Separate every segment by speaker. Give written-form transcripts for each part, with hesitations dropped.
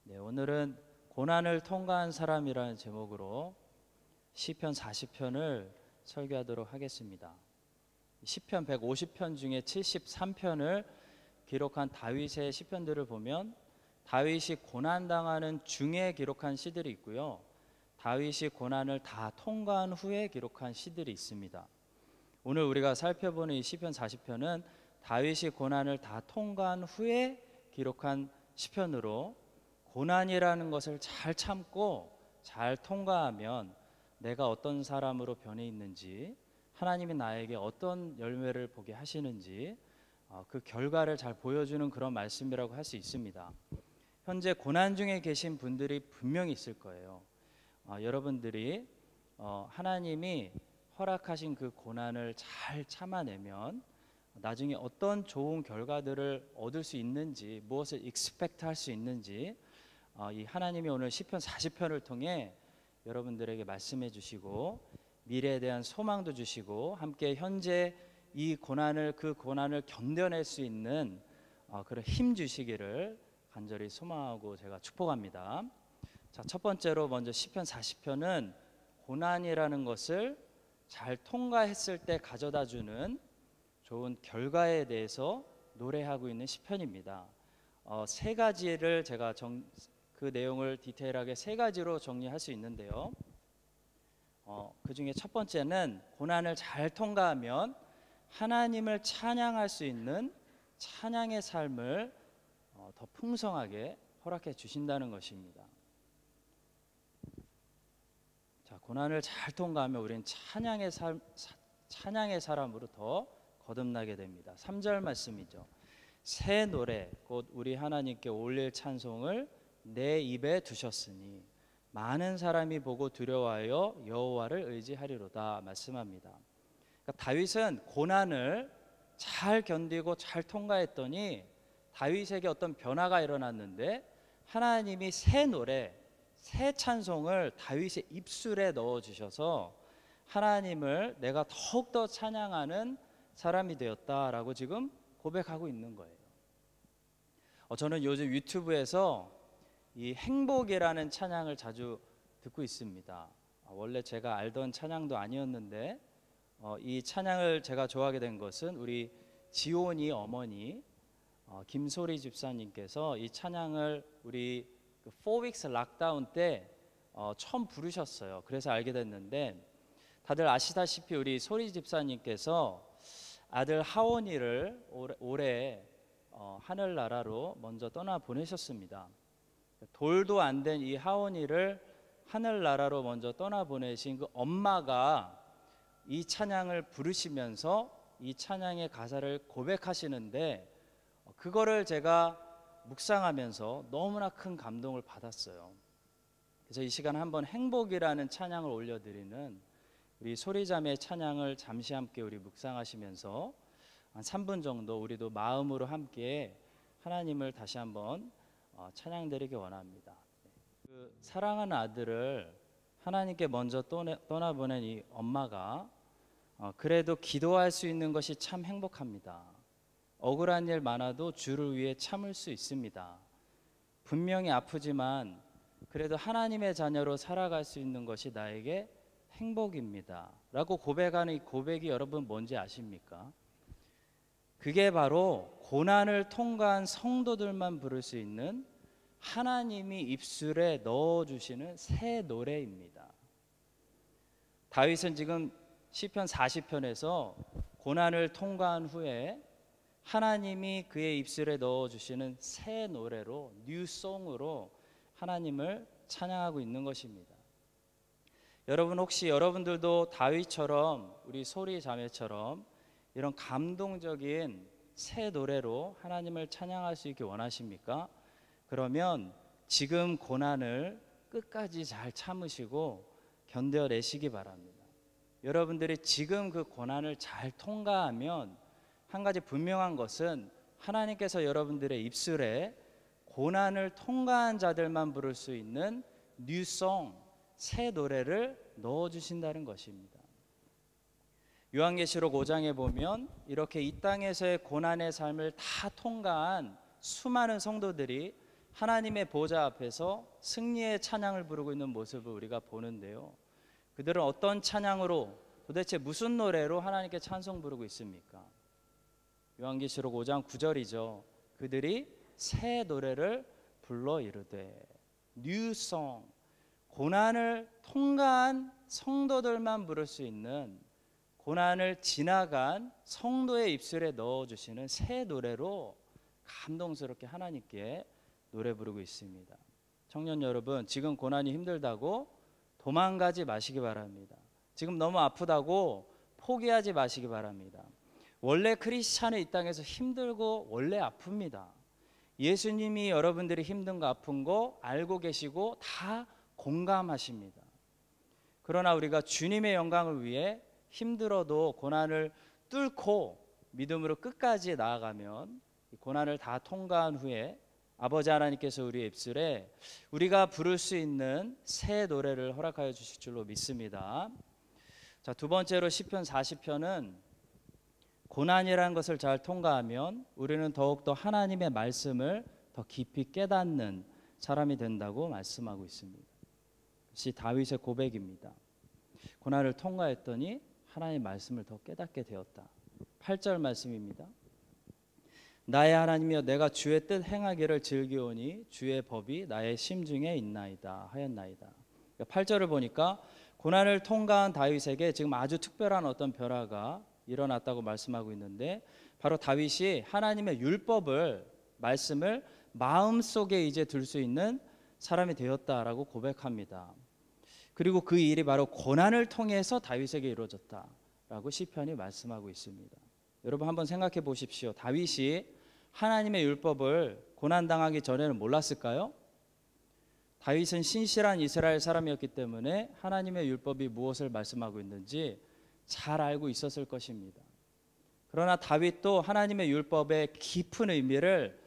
Speaker 1: 네, 오늘은 고난을 통과한 사람이라는 제목으로 시편 40편을 설교하도록 하겠습니다. 시편 150편 중에 73편을 기록한 다윗의 시편들을 보면 다윗이 고난당하는 중에 기록한 시들이 있고요, 다윗이 고난을 다 통과한 후에 기록한 시들이 있습니다. 오늘 우리가 살펴보는 이 시편 40편은 다윗이 고난을 다 통과한 후에 기록한 시편으로, 고난이라는 것을 잘 참고 잘 통과하면 내가 어떤 사람으로 변해 있는지, 하나님이 나에게 어떤 열매를 보게 하시는지 그 결과를 잘 보여주는 그런 말씀이라고 할 수 있습니다. 현재 고난 중에 계신 분들이 분명히 있을 거예요. 여러분들이 하나님이 허락하신 그 고난을 잘 참아내면 나중에 어떤 좋은 결과들을 얻을 수 있는지, 무엇을 expect 할 수 있는지 이 하나님이 오늘 시편 40편을 통해 여러분들에게 말씀해 주시고 미래에 대한 소망도 주시고 함께 현재 이 고난을, 그 고난을 견뎌낼 수 있는 그런 힘 주시기를 간절히 소망하고 제가 축복합니다. 자, 첫 번째로 먼저 시편 40편은 고난이라는 것을 잘 통과했을 때 가져다 주는 좋은 결과에 대해서 노래하고 있는 시편입니다. 세 가지를 제가 그 내용을 디테일하게 세 가지로 정리할 수 있는데요, 그 중에 첫 번째는 고난을 잘 통과하면 하나님을 찬양할 수 있는 찬양의 삶을 더 풍성하게 허락해 주신다는 것입니다. 자, 고난을 잘 통과하면 우리는 찬양의 사람으로 더 거듭나게 됩니다. 3절 말씀이죠. 새 노래 곧 우리 하나님께 올릴 찬송을 내 입에 두셨으니 많은 사람이 보고 두려워하여 여호와를 의지하리로다 말씀합니다. 그러니까 다윗은 고난을 잘 견디고 잘 통과했더니 다윗에게 어떤 변화가 일어났는데, 하나님이 새 노래, 새 찬송을 다윗의 입술에 넣어주셔서 하나님을 내가 더욱더 찬양하는 사람이 되었다라고 지금 고백하고 있는 거예요. 저는 요즘 유튜브에서 이 행복이라는 찬양을 자주 듣고 있습니다. 원래 제가 알던 찬양도 아니었는데 이 찬양을 제가 좋아하게 된 것은 우리 지온이 어머니 김소리 집사님께서 이 찬양을 우리 4weeks 락다운 때 처음 부르셨어요. 그래서 알게 됐는데, 다들 아시다시피 우리 소리 집사님께서 아들 하원이를 올해 하늘나라로 먼저 떠나 보내셨습니다. 돌도 안 된 이 하원이를 하늘나라로 먼저 떠나 보내신 그 엄마가 이 찬양을 부르시면서 이 찬양의 가사를 고백하시는데, 그거를 제가 묵상하면서 너무나 큰 감동을 받았어요. 그래서 이 시간 한번 행복이라는 찬양을 올려드리는 우리 소리자매의 찬양을 잠시 함께 우리 묵상하시면서 한 3분 정도 우리도 마음으로 함께 하나님을 다시 한번 찬양드리기 원합니다. 그 사랑하는 아들을 하나님께 먼저 떠나보낸 이 엄마가 그래도 기도할 수 있는 것이 참 행복합니다. 억울한 일 많아도 주를 위해 참을 수 있습니다. 분명히 아프지만 그래도 하나님의 자녀로 살아갈 수 있는 것이 나에게 행복입니다 라고 고백하는 이 고백이 여러분 뭔지 아십니까? 그게 바로 고난을 통과한 성도들만 부를 수 있는 하나님이 입술에 넣어주시는 새 노래입니다. 다윗은 지금 시편 40편에서 고난을 통과한 후에 하나님이 그의 입술에 넣어주시는 새 노래로, 뉴송으로 하나님을 찬양하고 있는 것입니다. 여러분, 혹시 여러분들도 다윗처럼, 우리 소리 자매처럼 이런 감동적인 새 노래로 하나님을 찬양할 수 있게 원하십니까? 그러면 지금 고난을 끝까지 잘 참으시고 견뎌내시기 바랍니다. 여러분들이 지금 그 고난을 잘 통과하면 한 가지 분명한 것은 하나님께서 여러분들의 입술에 고난을 통과한 자들만 부를 수 있는 뉴송, 새 노래를 넣어주신다는 것입니다. 요한계시록 5장에 보면 이렇게 이 땅에서의 고난의 삶을 다 통과한 수많은 성도들이 하나님의 보좌 앞에서 승리의 찬양을 부르고 있는 모습을 우리가 보는데요. 그들은 어떤 찬양으로, 도대체 무슨 노래로 하나님께 찬송 부르고 있습니까? 요한계시록 5장 9절이죠. 그들이 새 노래를 불러 이르되, New Song, 고난을 통과한 성도들만 부를 수 있는, 고난을 지나간 성도의 입술에 넣어주시는 새 노래로 감동스럽게 하나님께 노래 부르고 있습니다. 청년 여러분, 지금 고난이 힘들다고 도망가지 마시기 바랍니다. 지금 너무 아프다고 포기하지 마시기 바랍니다. 원래 크리스찬은 이 땅에서 힘들고 원래 아픕니다. 예수님이 여러분들이 힘든 거 아픈 거 알고 계시고 다 공감하십니다. 그러나 우리가 주님의 영광을 위해 힘들어도 고난을 뚫고 믿음으로 끝까지 나아가면, 고난을 다 통과한 후에 아버지 하나님께서 우리의 입술에 우리가 부를 수 있는 새 노래를 허락하여 주실 줄로 믿습니다. 자, 두 번째로 시편 40편은 고난이라는 것을 잘 통과하면 우리는 더욱더 하나님의 말씀을 더 깊이 깨닫는 사람이 된다고 말씀하고 있습니다. 이것이 다윗의 고백입니다. 고난을 통과했더니 하나님의 말씀을 더 깨닫게 되었다. 8절 말씀입니다. 나의 하나님이여, 내가 주의 뜻 행하기를 즐기오니 주의 법이 나의 심중에 있나이다 하였나이다. 8절을 보니까 고난을 통과한 다윗에게 지금 아주 특별한 어떤 변화가 일어났다고 말씀하고 있는데, 바로 다윗이 하나님의 율법을, 말씀을 마음속에 이제 둘 수 있는 사람이 되었다라고 고백합니다. 그리고 그 일이 바로 고난을 통해서 다윗에게 이루어졌다라고 시편이 말씀하고 있습니다. 여러분 한번 생각해 보십시오. 다윗이 하나님의 율법을 고난당하기 전에는 몰랐을까요? 다윗은 신실한 이스라엘 사람이었기 때문에 하나님의 율법이 무엇을 말씀하고 있는지 잘 알고 있었을 것입니다. 그러나 다윗도 하나님의 율법의 깊은 의미를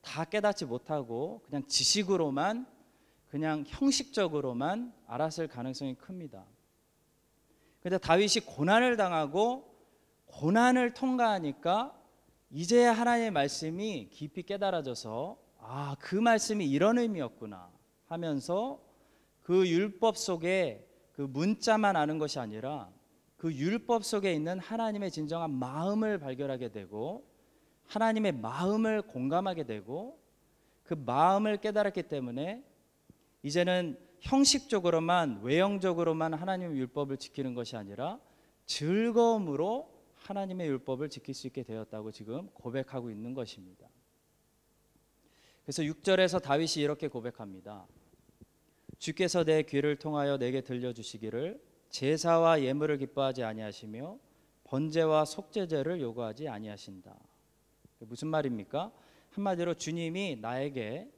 Speaker 1: 다 깨닫지 못하고 그냥 지식으로만, 그냥 형식적으로만 알았을 가능성이 큽니다. 그런데 다윗이 고난을 당하고 고난을 통과하니까 이제야 하나님의 말씀이 깊이 깨달아져서, 아, 그 말씀이 이런 의미였구나 하면서 그 율법 속에 그 문자만 아는 것이 아니라 그 율법 속에 있는 하나님의 진정한 마음을 발견하게 되고, 하나님의 마음을 공감하게 되고, 그 마음을 깨달았기 때문에 이제는 형식적으로만, 외형적으로만 하나님의 율법을 지키는 것이 아니라 즐거움으로 하나님의 율법을 지킬 수 있게 되었다고 지금 고백하고 있는 것입니다. 그래서 6절에서 다윗이 이렇게 고백합니다. 주께서 내 귀를 통하여 내게 들려주시기를 제사와 예물을 기뻐하지 아니하시며 번제와 속죄제를 요구하지 아니하신다. 무슨 말입니까? 한마디로 주님이 나에게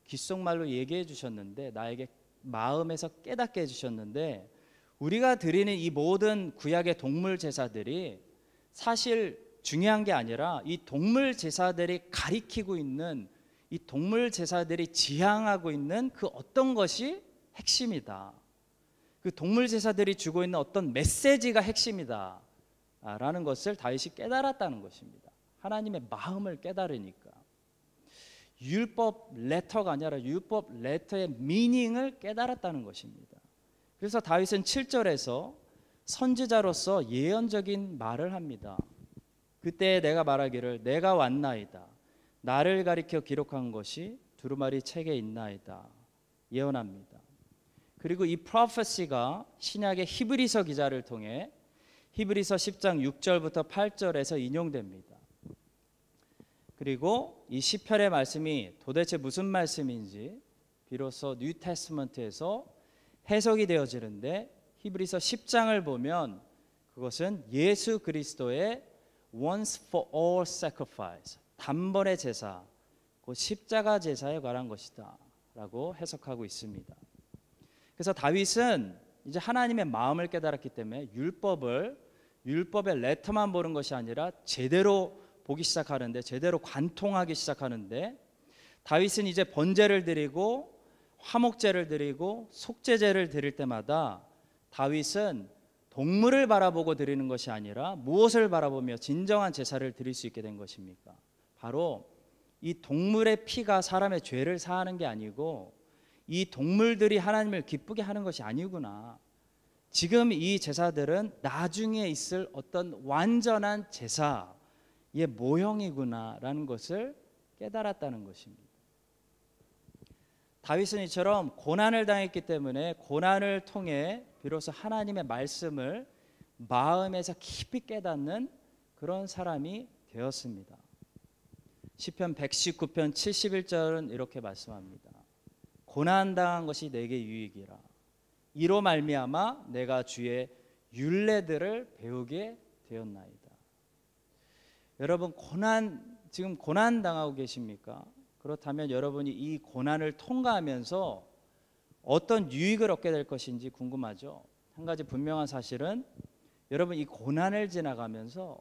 Speaker 1: 귓속말로 얘기해 주셨는데, 나에게 마음에서 깨닫게 해주셨는데, 우리가 드리는 이 모든 구약의 동물 제사들이 사실 중요한 게 아니라 이 동물 제사들이 가리키고 있는, 이 동물 제사들이 지향하고 있는 그 어떤 것이 핵심이다. 그 동물 제사들이 주고 있는 어떤 메시지가 핵심이다 라는 것을 다윗이 깨달았다는 것입니다. 하나님의 마음을 깨달으니까. 율법 레터가 아니라 율법 레터의 미닝을 깨달았다는 것입니다. 그래서 다윗은 7절에서 선지자로서 예언적인 말을 합니다. 그때 내가 말하기를 내가 왔나이다. 나를 가리켜 기록한 것이 두루마리 책에 있나이다. 예언합니다. 그리고 이 프로페시가 신약의 히브리서 기자를 통해 히브리서 10장 6절부터 8절에서 인용됩니다. 그리고 이 시편의 말씀이 도대체 무슨 말씀인지 비로소 뉴 테스트먼트에서 해석이 되어지는데, 히브리서 10장을 보면 그것은 예수 그리스도의 once for all sacrifice, 단번의 제사, 그 십자가 제사에 관한 것이다 라고 해석하고 있습니다. 그래서 다윗은 이제 하나님의 마음을 깨달았기 때문에 율법의 레터만 보는 것이 아니라 제대로 보기 시작하는데, 제대로 관통하기 시작하는데, 다윗은 이제 번제를 드리고 화목제를 드리고 속죄제를 드릴 때마다 다윗은 동물을 바라보고 드리는 것이 아니라 무엇을 바라보며 진정한 제사를 드릴 수 있게 된 것입니까? 바로 이 동물의 피가 사람의 죄를 사하는 게 아니고 이 동물들이 하나님을 기쁘게 하는 것이 아니구나. 지금 이 제사들은 나중에 있을 어떤 완전한 제사의 모형이구나라는 것을 깨달았다는 것입니다. 다윗은 이처럼 고난을 당했기 때문에 고난을 통해 비로소 하나님의 말씀을 마음에서 깊이 깨닫는 그런 사람이 되었습니다. 시편 119편 71절은 이렇게 말씀합니다. 고난당한 것이 내게 유익이라. 이로 말미암아 내가 주의 율례들을 배우게 되었나이다. 여러분, 지금 고난 당하고 계십니까? 그렇다면 여러분이 이 고난을 통과하면서 어떤 유익을 얻게 될 것인지 궁금하죠? 한 가지 분명한 사실은 여러분, 이 고난을 지나가면서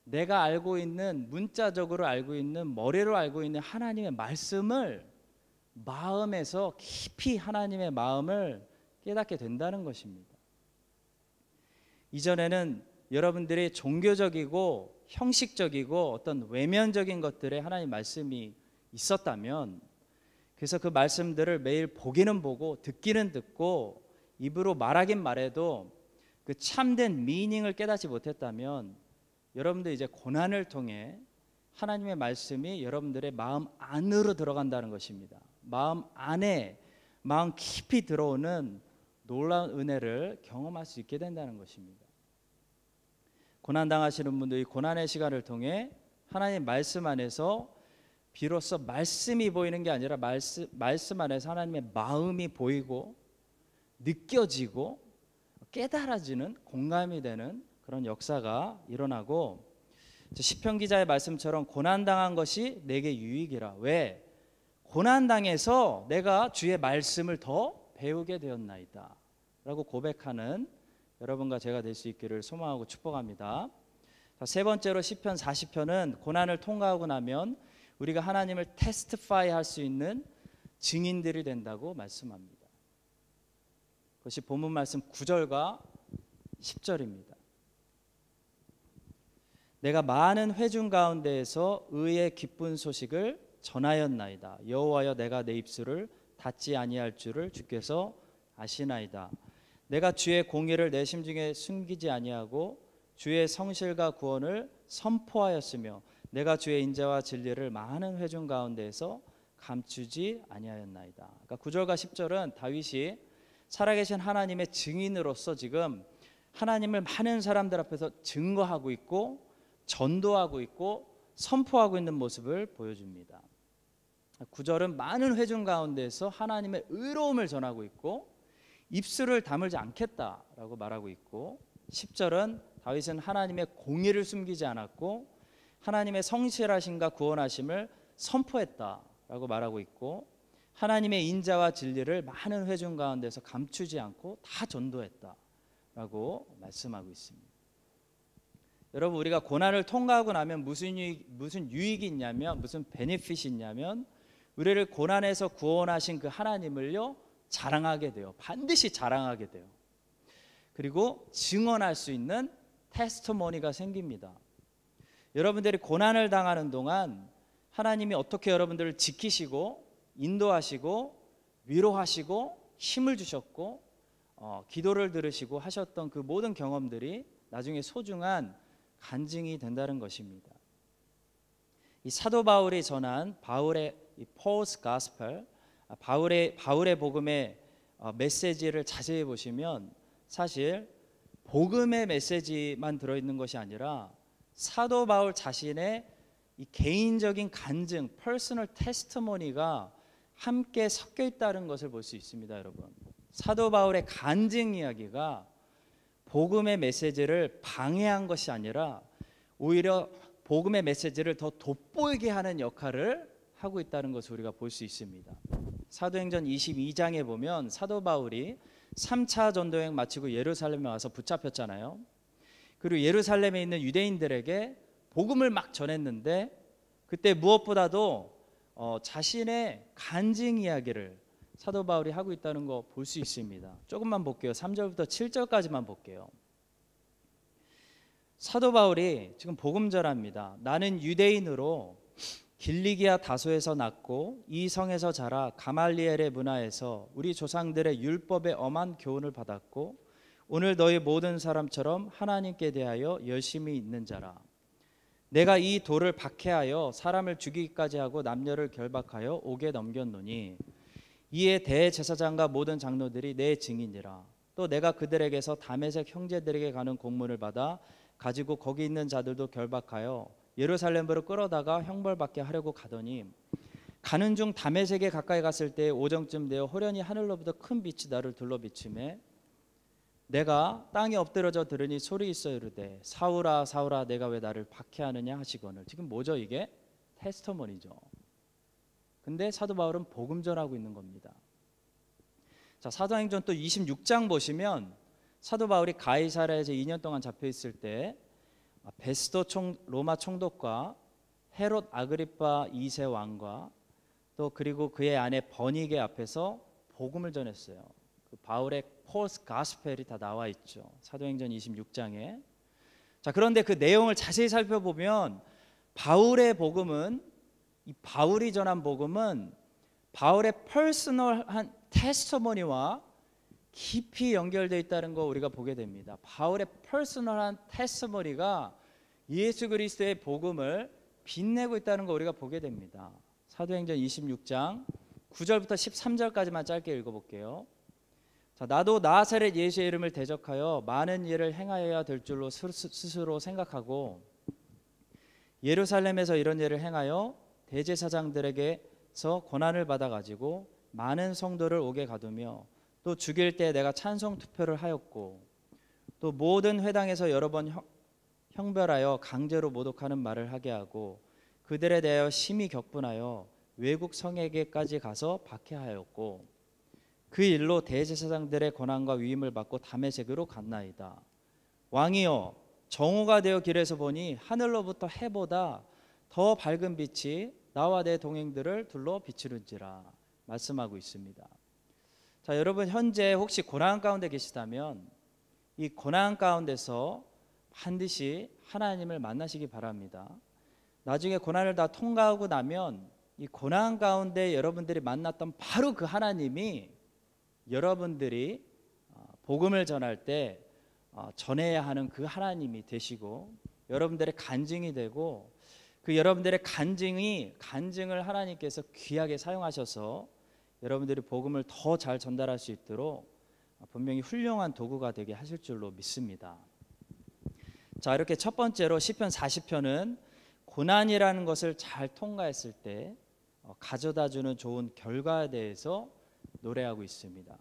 Speaker 1: 내가 알고 있는, 문자적으로 알고 있는, 머리로 알고 있는 하나님의 말씀을 마음에서 깊이 하나님의 마음을 깨닫게 된다는 것입니다. 이전에는 여러분들이 종교적이고 형식적이고 어떤 외면적인 것들에 하나님 말씀이 있었다면, 그래서 그 말씀들을 매일 보기는 보고 듣기는 듣고 입으로 말하긴 말해도 그 참된 미닝을 깨닫지 못했다면, 여러분들 이제 고난을 통해 하나님의 말씀이 여러분들의 마음 안으로 들어간다는 것입니다. 마음 안에, 마음 깊이 들어오는 놀라운 은혜를 경험할 수 있게 된다는 것입니다. 고난 당하시는 분들이 고난의 시간을 통해 하나님 말씀 안에서 비로소 말씀이 보이는 게 아니라 말씀 안에서 하나님의 마음이 보이고 느껴지고 깨달아지는, 공감이 되는 그런 역사가 일어나고, 시편 기자의 말씀처럼 고난당한 것이 내게 유익이라. 왜? 고난당해서 내가 주의 말씀을 더 배우게 되었나이다 라고 고백하는 여러분과 제가 될 수 있기를 소망하고 축복합니다. 세 번째로 시편 40편은 고난을 통과하고 나면 우리가 하나님을 테스티파이 할 수 있는 증인들이 된다고 말씀합니다. 그것이 본문 말씀 9절과 10절입니다. 내가 많은 회중 가운데에서 의의 기쁜 소식을 전하였나이다. 여호와여, 내가 내 입술을 닫지 아니할 줄을 주께서 아시나이다. 내가 주의 공의를 내 심중에 숨기지 아니하고 주의 성실과 구원을 선포하였으며 내가 주의 인자와 진리를 많은 회중 가운데에서 감추지 아니하였나이다. 그러니까 9절과 10절은 다윗이 살아계신 하나님의 증인으로서 지금 하나님을 많은 사람들 앞에서 증거하고 있고 전도하고 있고 선포하고 있는 모습을 보여줍니다. 9절은 많은 회중 가운데서 하나님의 의로움을 전하고 있고 입술을 다물지 않겠다라고 말하고 있고, 10절은 다윗은 하나님의 공의를 숨기지 않았고 하나님의 성실하심과 구원하심을 선포했다라고 말하고 있고, 하나님의 인자와 진리를 많은 회중 가운데서 감추지 않고 다 전도했다라고 말씀하고 있습니다. 여러분, 우리가 고난을 통과하고 나면 무슨 유익이 있냐면, 무슨 베네핏이 있냐면, 우리를 고난에서 구원하신 그 하나님을요 자랑하게 돼요. 반드시 자랑하게 돼요. 그리고 증언할 수 있는 테스티모니가 생깁니다. 여러분들이 고난을 당하는 동안 하나님이 어떻게 여러분들을 지키시고 인도하시고 위로하시고 힘을 주셨고 기도를 들으시고 하셨던 그 모든 경험들이 나중에 소중한 간증이 된다는 것입니다. 이 사도 바울이 전한 바울의 이 Paul's Gospel, 바울의 복음의 메시지를 자세히 보시면 사실 복음의 메시지만 들어있는 것이 아니라 사도 바울 자신의 이 개인적인 간증, 퍼스널 테스티모니가 함께 섞여 있다는 것을 볼 수 있습니다. 여러분, 사도 바울의 간증 이야기가 복음의 메시지를 방해한 것이 아니라 오히려 복음의 메시지를 더 돋보이게 하는 역할을 하고 있다는 것을 우리가 볼 수 있습니다. 사도행전 22장에 보면 사도 바울이 3차 전도여행 마치고 예루살렘에 와서 붙잡혔잖아요. 그리고 예루살렘에 있는 유대인들에게 복음을 막 전했는데 그때 무엇보다도 자신의 간증 이야기를 사도 바울이 하고 있다는 거 볼 수 있습니다. 조금만 볼게요. 3절부터 7절까지만 볼게요. 사도 바울이 지금 복음 전합니다. 나는 유대인으로 길리기아 다소에서 났고 이 성에서 자라 가말리엘의 문화에서 우리 조상들의 율법에 엄한 교훈을 받았고 오늘 너희 모든 사람처럼 하나님께 대하여 열심히 있는 자라. 내가 이 돌을 박해하여 사람을 죽이기까지 하고 남녀를 결박하여 옥에 넘겼노니 이에 대제사장과 모든 장로들이 내 증인이라. 또 내가 그들에게서 다메섹 형제들에게 가는 공문을 받아 가지고 거기 있는 자들도 결박하여 예루살렘으로 끌어다가 형벌받게 하려고 가더니 가는 중 다메섹에 가까이 갔을 때 오정쯤 되어 호련히 하늘로부터 큰 빛이 나를 둘러 비추매 내가 땅에 엎드러져 들으니 소리 있어 이르되 사울아 사울아 내가 왜 나를 박해하느냐 하시거늘. 지금 뭐죠 이게? 테스터머니죠. 근데 사도 바울은 복음 전하고 있는 겁니다. 자, 사도행전 또 26장 보시면 사도 바울이 가이사랴에서 2년 동안 잡혀 있을 때 베스도 로마 총독과 헤롯 아그리파 2세 왕과 또 그리고 그의 아내 버니게 앞에서 복음을 전했어요. 그 바울의 폴스 가스펠이 다 나와 있죠. 사도행전 26장에. 자, 그런데 그 내용을 자세히 살펴보면 바울의 복음은 이 바울이 전한 복음은 바울의 퍼스널한 테스토머니와 깊이 연결되어 있다는 거 우리가 보게 됩니다. 바울의 퍼스널한 테스토머니가 예수 그리스도의 복음을 빛내고 있다는 거 우리가 보게 됩니다. 사도행전 26장 9절부터 13절까지만 짧게 읽어볼게요. 자, 나도 나사렛 예수의 이름을 대적하여 많은 일을 행하여야 될 줄로 스스로 생각하고 예루살렘에서 이런 일을 행하여 대제사장들에게서 권한을 받아가지고 많은 성도를 옥에 가두며 또 죽일 때 내가 찬송 투표를 하였고 또 모든 회당에서 여러 번 형별하여 강제로 모독하는 말을 하게 하고 그들에 대하여 심히 격분하여 외국 성에게까지 가서 박해하였고 그 일로 대제사장들의 권한과 위임을 받고 다메섹으로 갔나이다. 왕이여 정오가 되어 길에서 보니 하늘로부터 해보다 더 밝은 빛이 나와 내 동행들을 둘러 비추는지라 말씀하고 있습니다. 자, 여러분 현재 혹시 고난 가운데 계시다면 이 고난 가운데서 반드시 하나님을 만나시기 바랍니다. 나중에 고난을 다 통과하고 나면 이 고난 가운데 여러분들이 만났던 바로 그 하나님이 여러분들이 복음을 전할 때 전해야 하는 그 하나님이 되시고 여러분들의 간증이 되고 그 여러분들의 간증을 하나님께서 귀하게 사용하셔서 여러분들이 복음을 더 잘 전달할 수 있도록 분명히 훌륭한 도구가 되게 하실 줄로 믿습니다. 자, 이렇게 첫 번째로 시편 40편은 고난이라는 것을 잘 통과했을 때 가져다주는 좋은 결과에 대해서 노래하고 있습니다.